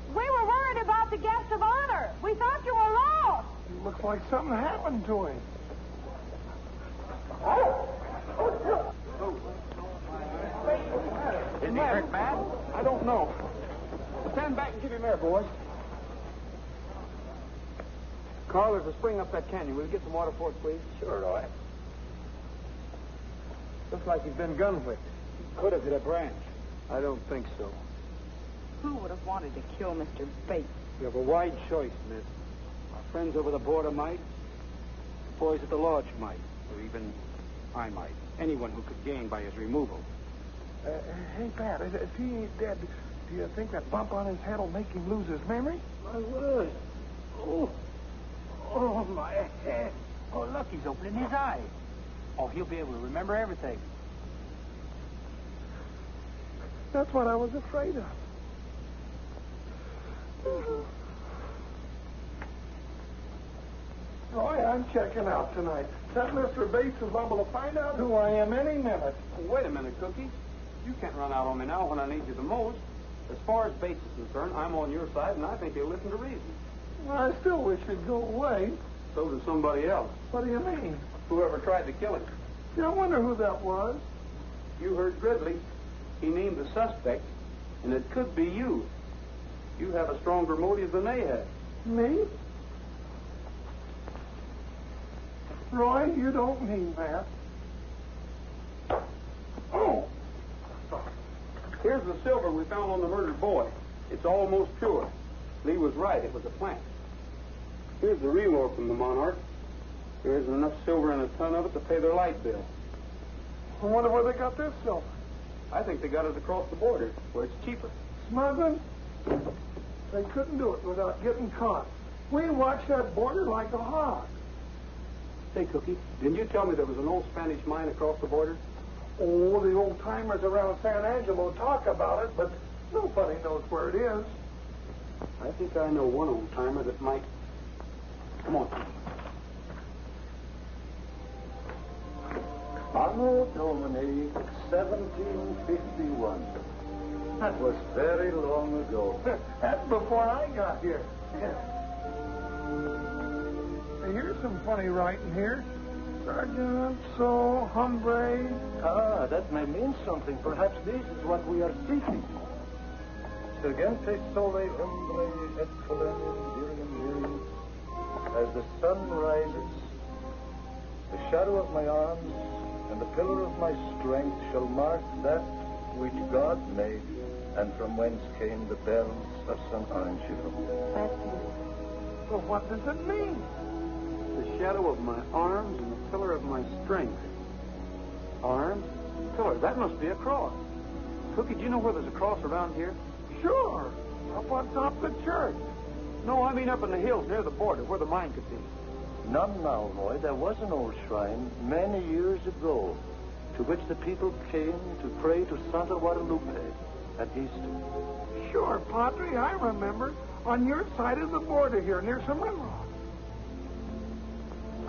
We were worried about the guest of honor. We thought you were lost. It looks like something happened to him. Is he hurt bad? I don't know. Stand back and give him air, boys. Carl, there's a spring up that canyon. Will you get some water for us, please? Sure, Roy. Looks like he's been gun-whipped. Could have hit a branch. I don't think so. Who would have wanted to kill Mr. Bates? You have a wide choice, miss. Our friends over the border might. The boys at the lodge might. Or even I might. Anyone who could gain by his removal. Hey, Pat, if he ain't dead, do you think that bump on his head will make him lose his memory? My word. Oh, my head. Oh, look, he's opening his eyes. Oh, he'll be able to remember everything. That's what I was afraid of. Roy, I'm checking out tonight. That Mr. Bates is liable to find out who I am any minute. Wait a minute, Cookie. You can't run out on me now when I need you the most. As far as Bates is concerned, I'm on your side, and I think he'll listen to reason. Well, I still wish he'd go away. So does somebody else. What do you mean? Whoever tried to kill him. Yeah, I wonder who that was. You heard Gridley. He named the suspect, and it could be you. You have a stronger motive than they have. Me? Roy, you don't mean that. Oh! Here's the silver we found on the murdered boy. It's almost pure. Lee was right. It was a plant. Here's the real ore from the Monarch. There isn't enough silver in a ton of it to pay their light bill. I wonder where they got this silver. I think they got it across the border, where it's cheaper. Smuggling? They couldn't do it without getting caught. We watched that border like a hawk. Say, Cookie, didn't you tell me there was an old Spanish mine across the border? Oh, the old-timers around San Angelo talk about it, but nobody knows where it is. I think I know one old-timer that might... Come on. Anno Domini 1751. That was very long ago. That's before I got here. Hey, here's some funny writing here. Sergeant, so, hombre. Ah, that may mean something. Perhaps this is what we are seeking. Sergente sole hombre et colonium. As the sun rises, the shadow of my arms and the pillar of my strength shall mark that which God made, and from whence came the bells of San Angelo. Well, what does it mean? The shadow of my arms and the pillar of my strength. Arms? Pillar, that must be a cross. Cookie, do you know where there's a cross around here? Sure. Up on top of the church. No, I mean up in the hills near the border, where the mine could be. None now, Roy. There was an old shrine many years ago to which the people came to pray to Santa Guadalupe at Easter. Sure, Padre, I remember. On your side of the border here, near some railroad.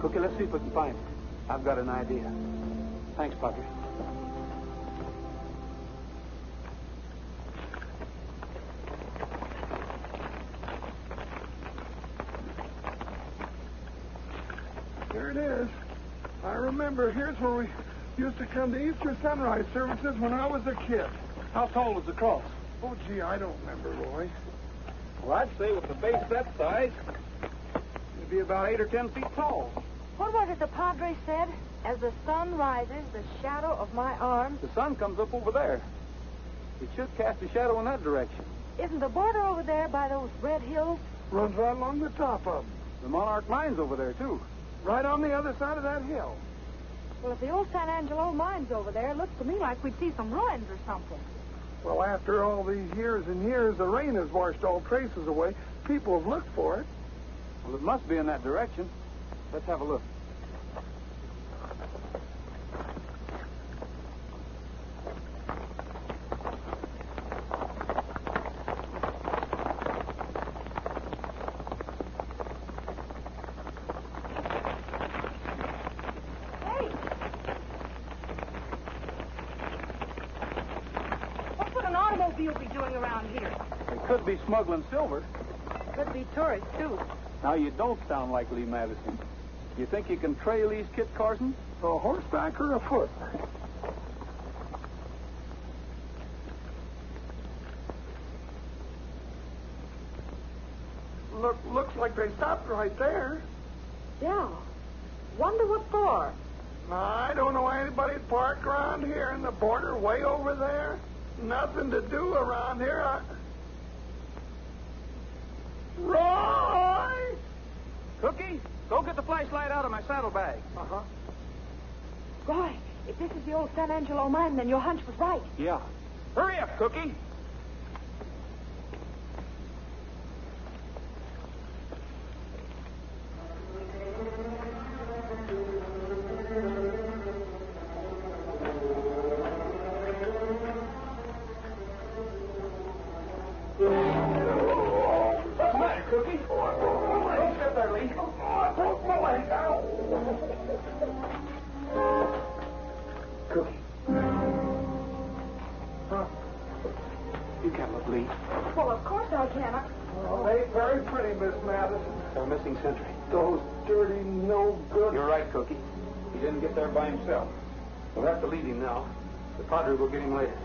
Cookie, let's see if we can find it. I've got an idea. Thanks, Padre. Here it is. I remember. Here's where we used to come to Easter sunrise services when I was a kid. How tall was the cross? Oh, gee, I don't remember, Roy. Well, I'd say with the base that size, it'd be about 8 or 10 feet tall. What was it the Padre said? As the sun rises, the shadow of my arms... The sun comes up over there. It should cast a shadow in that direction. Isn't the border over there by those red hills? Runs right along the top of them. The Monarch mine's over there, too. Right on the other side of that hill. Well, if the old San Angelo mine's over there, it looks to me like we'd see some ruins or something. Well, after all these years and years, the rain has washed all traces away. People have looked for it. Well, it must be in that direction. Let's have a look. could you be doing around here? They could be smuggling silver. Could be tourists, too. Now, you don't sound like Lee Madison. You think you can trail these Kit Carsons? A horseback or a foot? Looks like they stopped right there. Yeah. Wonder what for? I don't know anybody parked around here in the border way over there. Nothing to do around here. Roy! Cookie, go get the flashlight out of my saddlebag. Uh-huh. Roy, if this is the old San Angelo mine, then your hunch was right. Yeah. Hurry up, Cookie. Well, of course I can. Well, they very pretty, Miss Madison. They're missing sentry. Those dirty, no good. You're right, Cookie. He didn't get there by himself. We'll have to leave him now. The padre will get him later.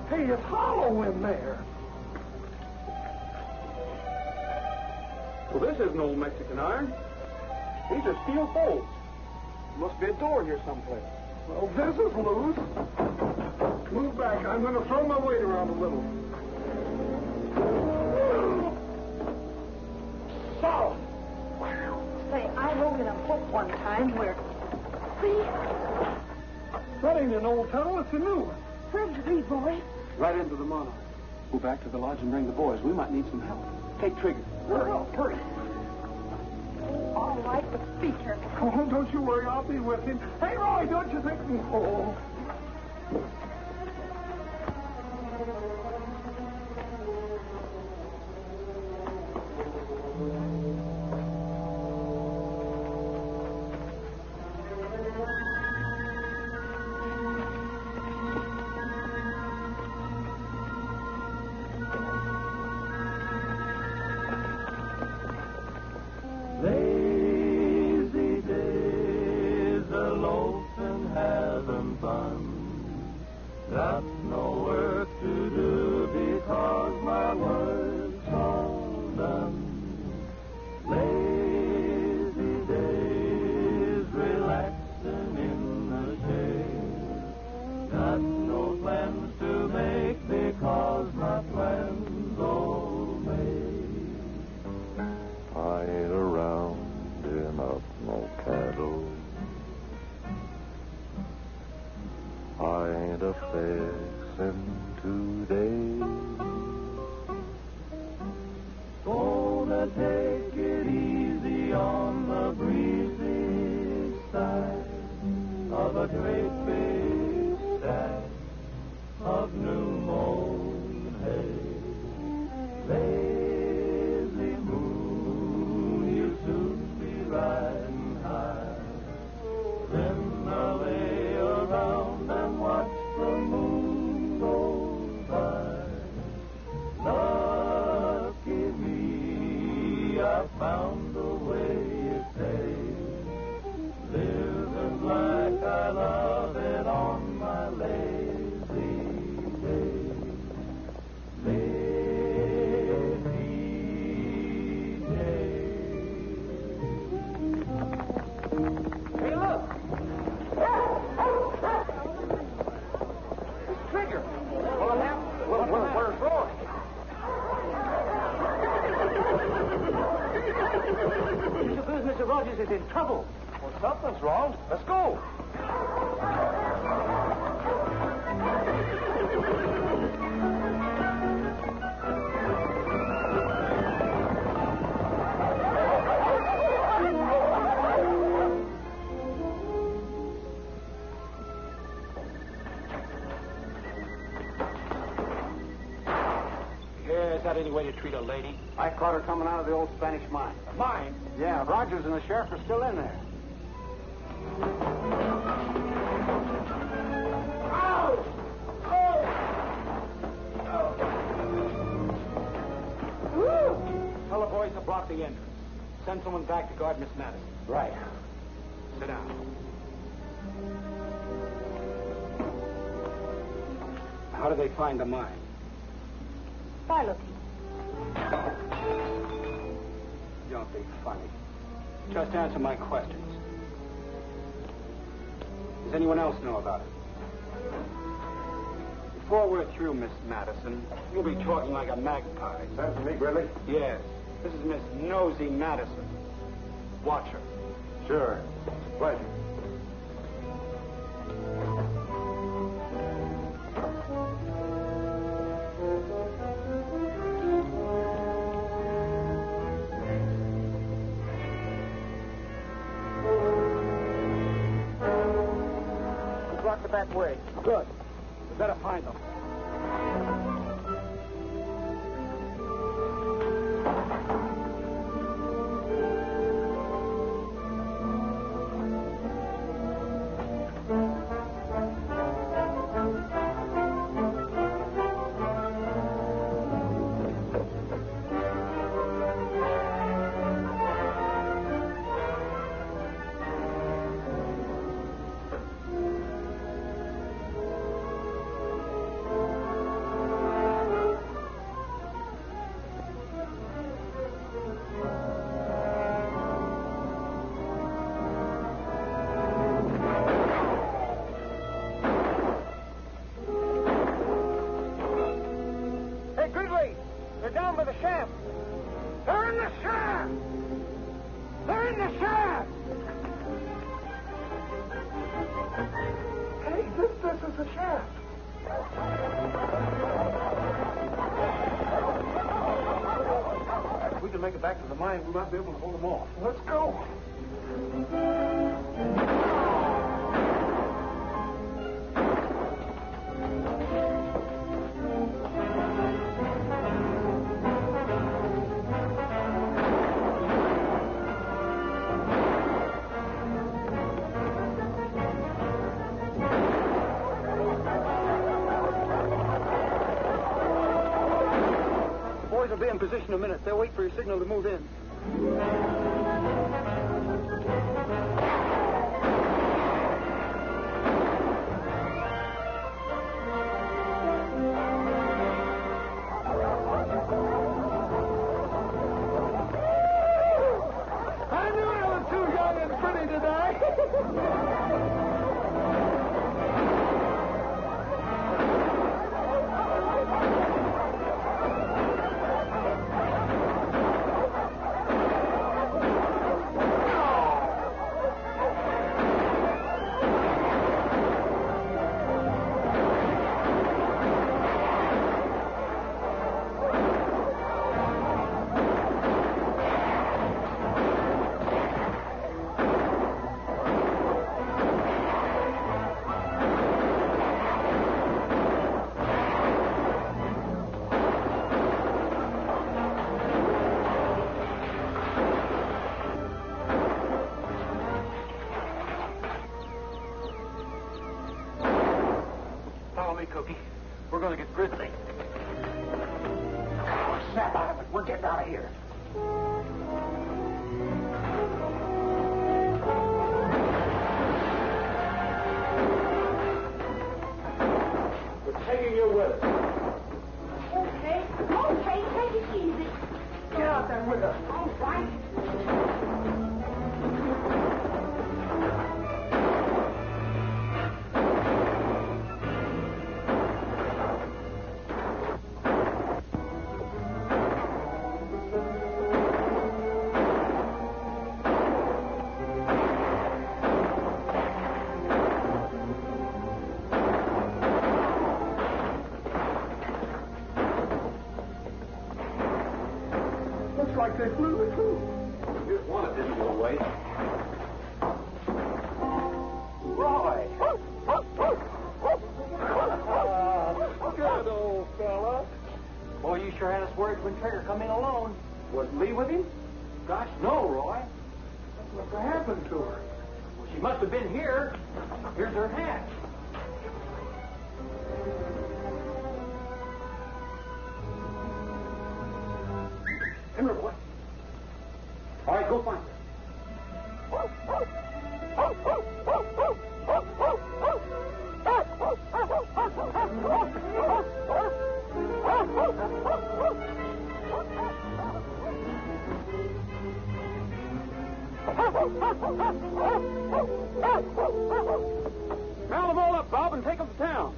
Hey, it's hollow in there. Well, this isn't old Mexican iron. These are steel poles. Must be a door here someplace. Well, this is loose. Move back. I'm going to throw my weight around a little. So. Say, I rode in a book one time where... See? That ain't an old tunnel. It's a new one. Where'd you be, boy? Right into the mono. Go back to the lodge and bring the boys. We might need some help. Take Trigger. Hurry. All right, but be careful. Oh, don't you worry. I'll be with him. Hey, Roy, don't you think... Oh. Lazy days, a loafing, having fun. Got no work to do because my work's all done. Lazy days, relaxing in the shade. Got no plans to make because my plans all made. I ain't around enough, no cattle. I ain't a fixin' today. Gonna take it easy on the breezy side of a great big stack of new mown hay. Lazy moon, you'll soon be riding high. Then I'll lay around and watch the moon go by. Lucky me, I found the way you say. Living like I love it on my lazy day. Hey, look! Trigger! Where's Roy? You suppose Mr. Rogers is in trouble? Well, something's wrong. Let's go. only way to treat a lady? I caught her coming out of the old Spanish mine. Mine? Yeah, Rogers and the sheriff are still in there. Tell the boys to block the entrance. Send someone back to guard Miss Madison. Right. Sit down. How do they find the mine? By looking. Don't be funny. Just answer my questions. Does anyone else know about it? Before we're through, Miss Madison, you'll be talking like a magpie. That's me, Gridley. Yes. This is Miss Nosy Madison. Watch her. Sure. Pleasure. Block the back way. Good. We better find them. They're down by the shaft. They're in the shaft! They're in the shaft! Hey, this is a shaft. If we can make it back to the mine, we might be able to hold them off. Let's go. Boys will be in position in a minute. They'll wait for your signal to move in. I knew I was too young and pretty to die. Follow me, Cookie. We're going to get Gridley. Snap out of it. We're getting out of here. We're taking you with us. Okay, take it easy. Get out there with us. All right. Looks like they flew the coop. Here's one that didn't go away. Roy. Good old fella. Boy, you sure had us worried when Trigger come in alone. Was Lee with him? Gosh, no, Roy. What happened to her? Well, she must have been here. Here's her hat. Come here, boy. All right, go find her. Round them all up, Bob, and take them to town.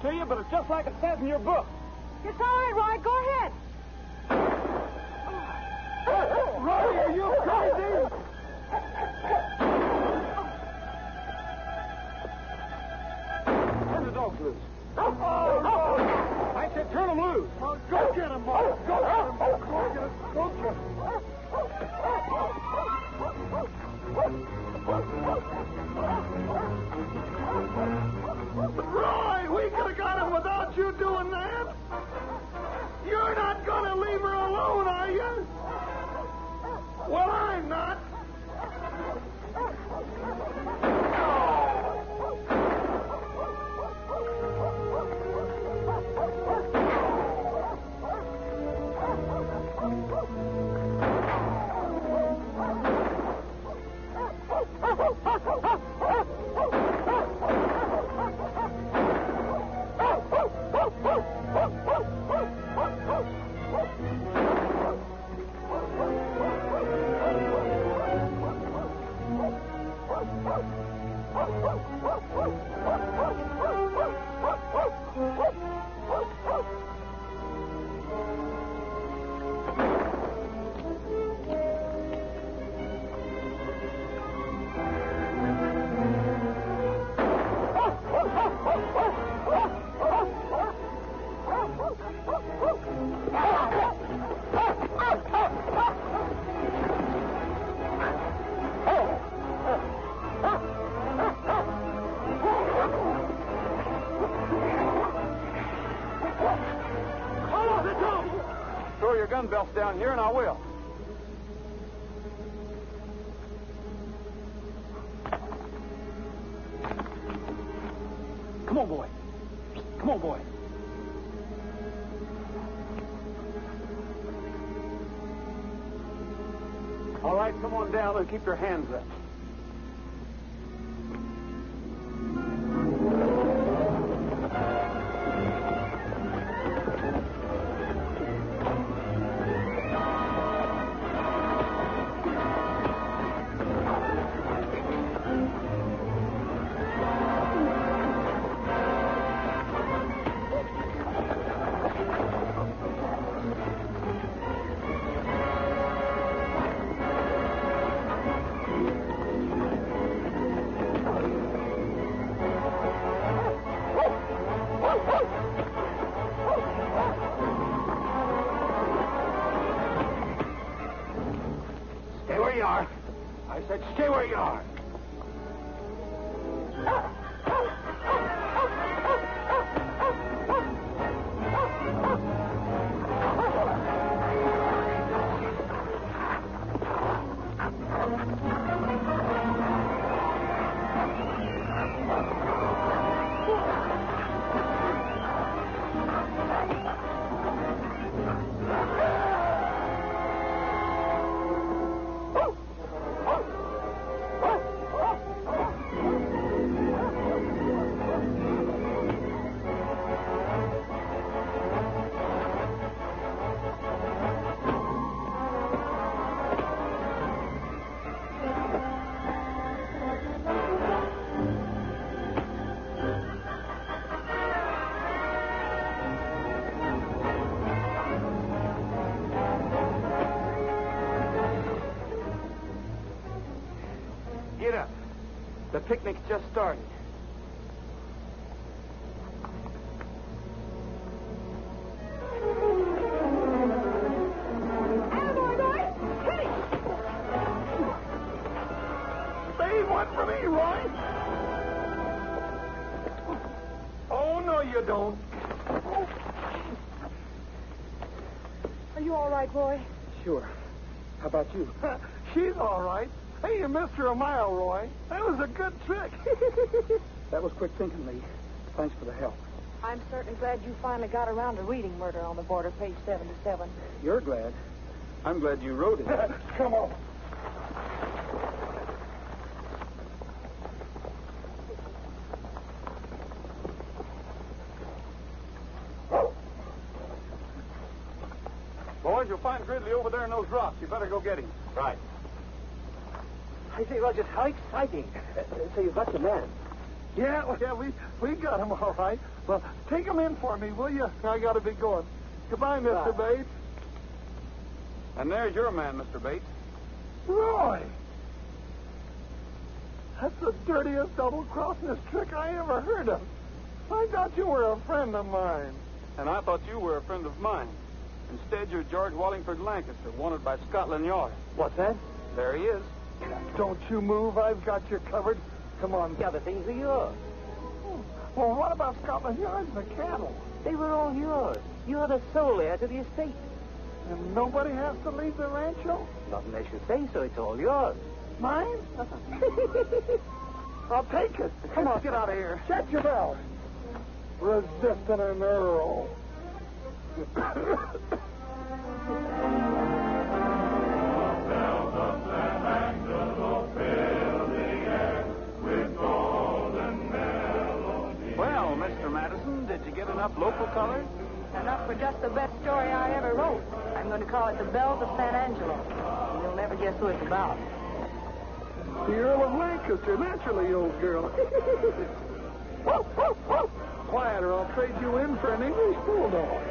To you, but it's just like it says in your book. It's all right, Roy. Go ahead. Roy, are you crazy? Turn the dogs loose. I said turn them loose. Oh, go get him, boy. Go get him. Go get him. Go get him. Roy, we could have got him without you doing that. You're not going to leave her alone, are you? Well, I'm not. Gun belts down here, and I will. Come on, boy. Come on, boy. All right, come on down and keep your hands up. Stay where you are. Get up. The picnic's just started. Save one for me, Roy. Oh, no, you don't. Are you all right, Roy? Sure. How about you? She's all right. Hey, you missed her a mile, Roy. That was a good trick. That was quick thinking, Lee. Thanks for the help. I'm certainly glad you finally got around to reading Murder on the Border, page 77. You're glad. I'm glad you wrote it. Come on. Boys, you'll find Gridley over there in those rocks. You better go get him. Right. I say, Rogers, how exciting. So you've got your man. Yeah, we got him all right. Well, take him in for me, will you? I got to be going. Goodbye, Mr. Bates. And there's your man, Mr. Bates. Roy! That's the dirtiest double-crossing trick I ever heard of. I thought you were a friend of mine. And I thought you were a friend of mine. Instead, you're George Wallingford Lancaster, wanted by Scotland Yard. What's that? There he is. Don't you move. I've got you covered. Come on. The other things are yours. Well, what about Scotland Yard and the cattle? They were all yours. You're the sole heir to the estate. And nobody has to leave the rancho? Not unless you say so. It's all yours. Mine? I'll take it. Come on, get out of here. Shut your mouth. Resisting an earl. Well, Mr. Madison, did you get enough local colors? Enough for just the best story I ever wrote. I'm going to call it The Bells of San Angelo. You'll never guess who it's about. The Earl of Lancaster, naturally, old girl. Quiet, or I'll trade you in for an English bulldog.